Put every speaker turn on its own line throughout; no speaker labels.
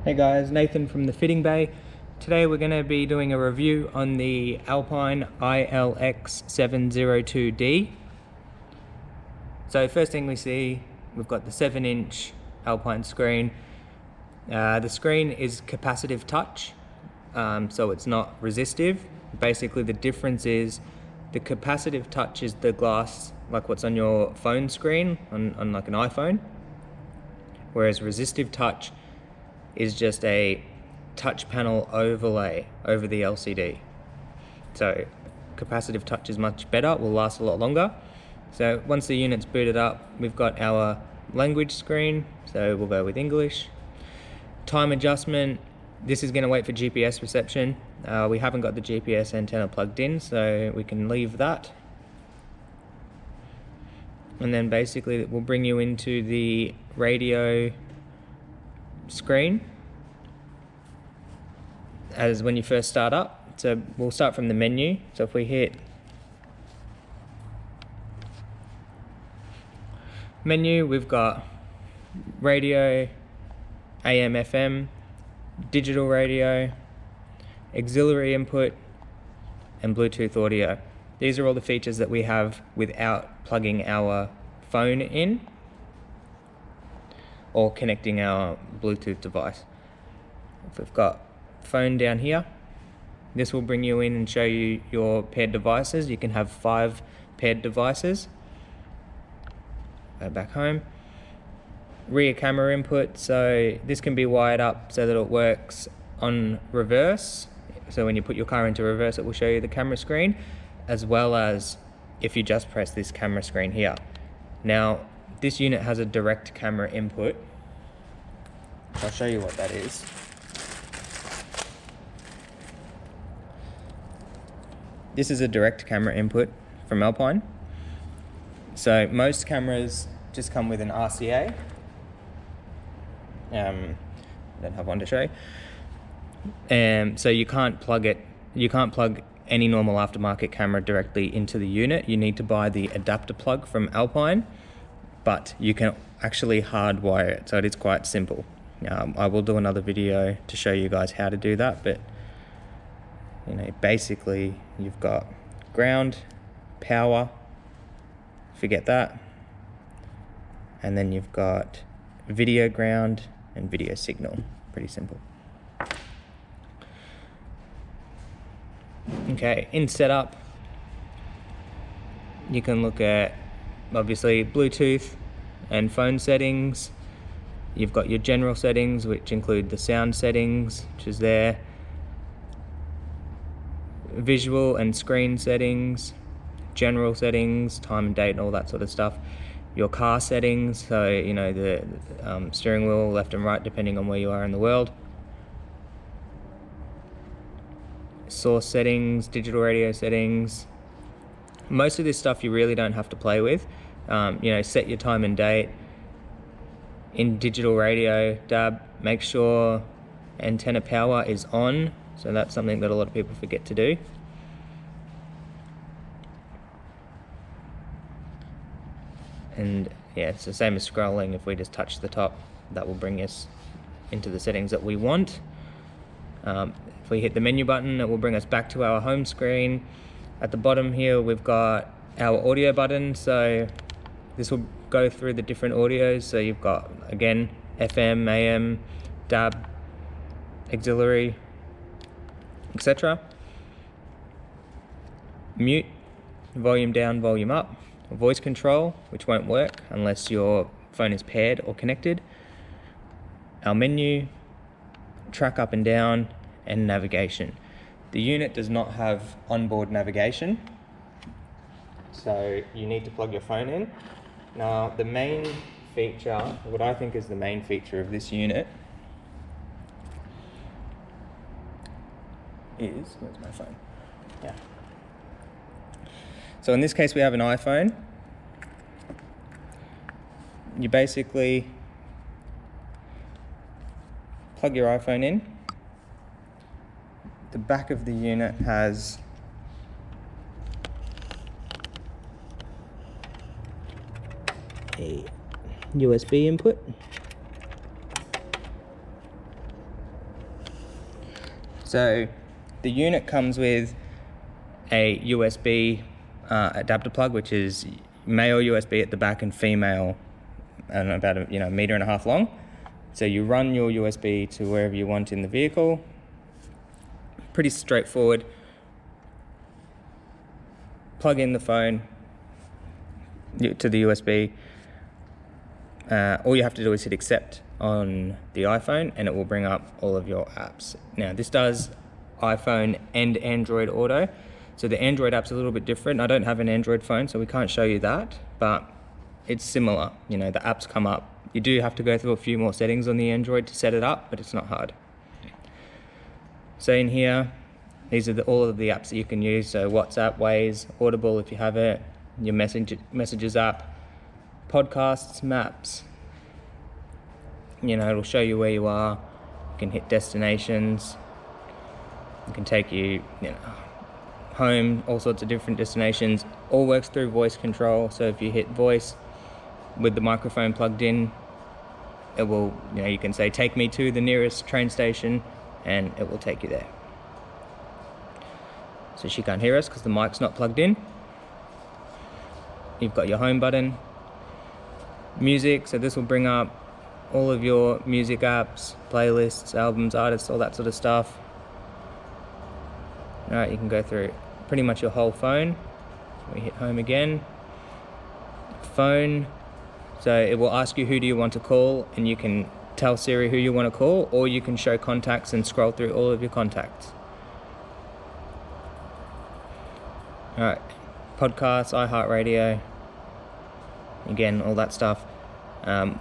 Hey guys, Nathan from the Fitting Bay. Today we're going to be doing a review on the Alpine ilx-702D. So first thing we see, we've got the 7-inch Alpine screen. The screen is capacitive touch, so it's not resistive. Basically the difference is the capacitive touch is the glass like what's on your phone screen, on like an iPhone, whereas resistive touch is just a touch panel overlay over the LCD. So capacitive touch is much better, will last a lot longer. So once the unit's booted up, we've got our language screen, so we'll go with English. Time adjustment, this is going to wait for GPS reception. We haven't got the GPS antenna plugged in, so we can leave that. And then basically it will bring you into the radio screen as when you first start up. So we'll start from the menu. So if we hit menu, we've got radio, AM, FM, digital radio, auxiliary input, and Bluetooth audio. These are all the features that we have without plugging our phone in or connecting our Bluetooth device. If we've got phone down here, this will bring you in and show you your paired devices. You can have 5 paired devices. Go back home. Rear camera input, so this can be wired up so that it works on reverse. So when you put your car into reverse, it will show you the camera screen, as well as if you just press this camera screen here. Now, this unit has a direct camera input. I'll show you what that is. This is a direct camera input from Alpine. So most cameras just come with an RCA. I don't have one to show you. So you can't plug any normal aftermarket camera directly into the unit. You need to buy the adapter plug from Alpine, but you can actually hardwire it, so it is quite simple. I will do another video to show you guys how to do that, but basically you've got ground, power, forget that, and then you've got video ground and video signal. Pretty simple. Okay, in setup, you can look at obviously Bluetooth and phone settings. You've got your general settings, which include the sound settings, which is there. Visual and screen settings, general settings, time and date and all that sort of stuff. Your car settings, so the steering wheel left and right depending on where you are in the world. Source settings, digital radio settings. Most of this stuff you really don't have to play with. Set your time and date. In digital radio DAB, make sure antenna power is on. So that's something that a lot of people forget to do. And yeah, it's the same as scrolling. If we just touch the top, that will bring us into the settings that we want. If we hit the menu button, it will bring us back to our home screen. At the bottom here, we've got our audio button. So this will go through the different audios. So you've got, again, FM, AM, DAB, auxiliary, etc. Mute, volume down, volume up. Voice control, which won't work unless your phone is paired or connected. Our menu, track up and down, and navigation. The unit does not have onboard navigation, so you need to plug your phone in. Now, the main feature, what I think is the main feature of this unit is, where's my phone? Yeah. So in this case we have an iPhone. You basically plug your iPhone in. The back of the unit has a USB input. So the unit comes with a USB adapter plug, which is male USB at the back and female, and about a 1.5 meters long. So you run your USB to wherever you want in the vehicle. Pretty straightforward. Plug in the phone to the USB. All you have to do is hit accept on the iPhone and it will bring up all of your apps. Now this does iPhone and Android Auto. So the Android app's a little bit different. I don't have an Android phone, so we can't show you that, but it's similar. The apps come up. You do have to go through a few more settings on the Android to set it up, but it's not hard. So in here, these are all of the apps that you can use. So WhatsApp, Waze, Audible if you have it, your messages app, podcasts, maps. It'll show you where you are. You can hit destinations. It can take you, home, all sorts of different destinations. All works through voice control. So if you hit voice with the microphone plugged in, it will, you can say, take me to the nearest train station, and it will take you there. So she can't hear us because the mic's not plugged in. You've got your home button. Music, so this will bring up all of your music apps, playlists, albums, artists, all that sort of stuff. Alright, you can go through pretty much your whole phone. We hit home again. Phone, so it will ask you who do you want to call, and you can tell Siri who you want to call, or you can show contacts and scroll through all of your contacts. Alright, podcasts, iHeartRadio, again, all that stuff.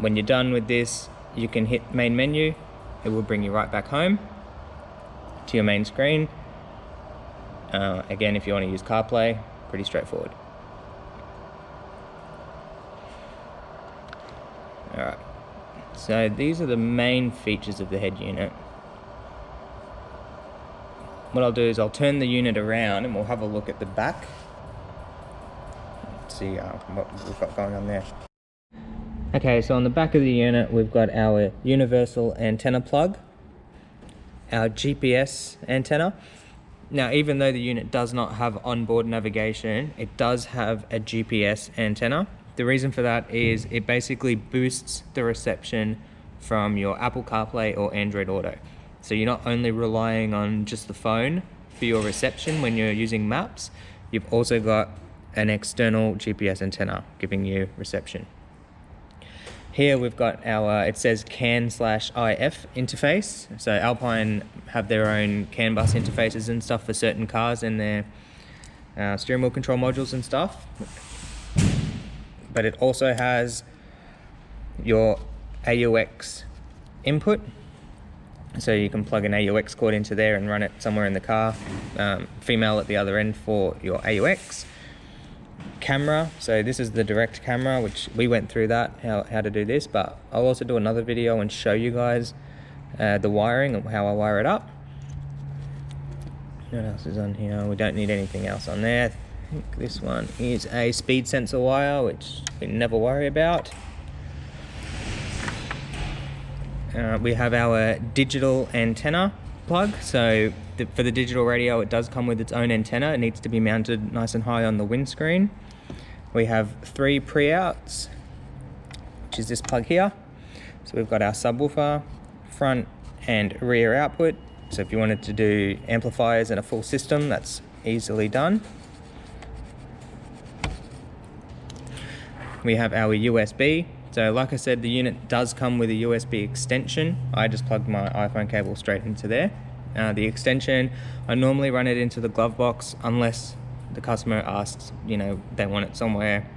When you're done with this, you can hit main menu. It will bring you right back home to your main screen. Again, if you want to use CarPlay, pretty straightforward. Alright, so these are the main features of the head unit. What I'll do is I'll turn the unit around and we'll have a look at the back. Let's see what we've got going on there. Okay, so on the back of the unit we've got our universal antenna plug, our GPS antenna. Now, even though the unit does not have onboard navigation, it does have a GPS antenna. The reason for that is it basically boosts the reception from your Apple CarPlay or Android Auto. So you're not only relying on just the phone for your reception when you're using maps, you've also got an external GPS antenna giving you reception. Here we've got our, it says CAN/IF interface. So Alpine have their own CAN bus interfaces and stuff for certain cars and their steering wheel control modules and stuff. But it also has your AUX input. So you can plug an AUX cord into there and run it somewhere in the car. Female at the other end for your AUX. Camera, so this is the direct camera, which we went through that, how to do this, but I'll also do another video and show you guys the wiring and how I wire it up. What else is on here? We don't need anything else on there. I think this one is a speed sensor wire, which we never worry about. We have our digital antenna plug. So for the digital radio, it does come with its own antenna. It needs to be mounted nice and high on the windscreen. We have 3 pre-outs, which is this plug here. So we've got our subwoofer, front and rear output. So if you wanted to do amplifiers and a full system, that's easily done. We have our USB. So like I said, the unit does come with a USB extension. I just plugged my iPhone cable straight into there. The extension, I normally run it into the glove box unless the customer asks, they want it somewhere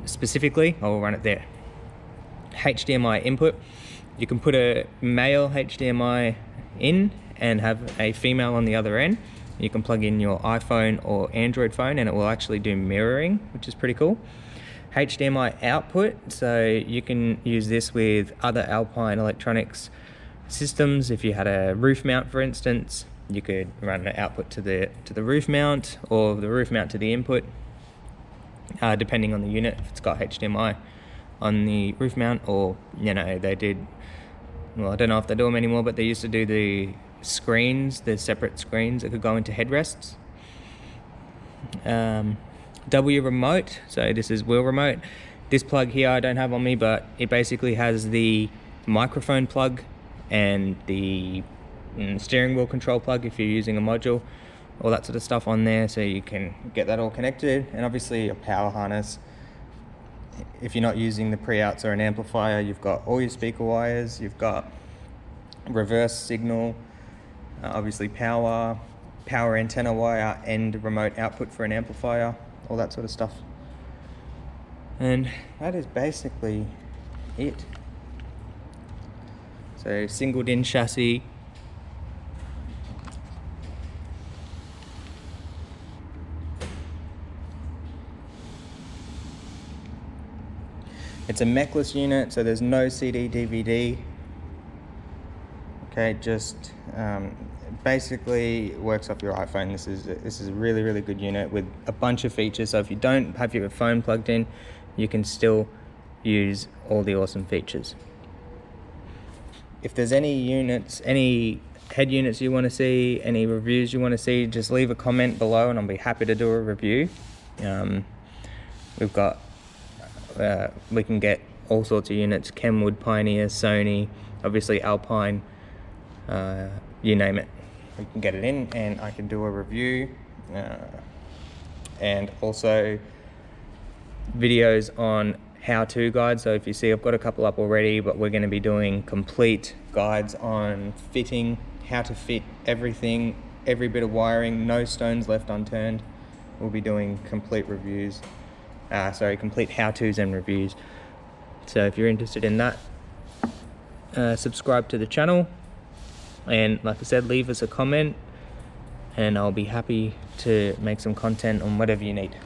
specifically, I will run it there. HDMI input, you can put a male HDMI in and have a female on the other end. You can plug in your iPhone or Android phone and it will actually do mirroring, which is pretty cool. HDMI output, so you can use this with other Alpine electronics systems. If you had a roof mount, for instance, you could run an output to the roof mount or the roof mount to the input, depending on the unit. If it's got HDMI on the roof mount, or they did, well, I don't know if they do them anymore, but they used to do the screens, there's separate screens that could go into headrests. W remote, so this is wheel remote. This plug here I don't have on me, but it basically has the microphone plug and the steering wheel control plug if you're using a module, all that sort of stuff on there, so you can get that all connected. And obviously a power harness. If you're not using the pre-outs or an amplifier, you've got all your speaker wires, you've got reverse signal, obviously power antenna wire, and remote output for an amplifier, all that sort of stuff. And that is basically it. So single DIN chassis, it's a mechless unit, so there's no CD DVD. Okay, just basically works off your iPhone. This is a really good unit with a bunch of features. So if you don't have your phone plugged in, you can still use all the awesome features. If there's any units, any head units you want to see, any reviews you want to see, just leave a comment below and I'll be happy to do a review. We've got we can get all sorts of units: Kenwood, Pioneer, Sony, obviously Alpine, you name it. We can get it in and I can do a review, and also videos on how-to guides. So if you see, I've got a couple up already, but we're going to be doing complete guides on fitting, how to fit everything, every bit of wiring, no stones left unturned. We'll be doing complete reviews, complete how-tos and reviews. So if you're interested in that, subscribe to the channel, and like I said, leave us a comment and I'll be happy to make some content on whatever you need.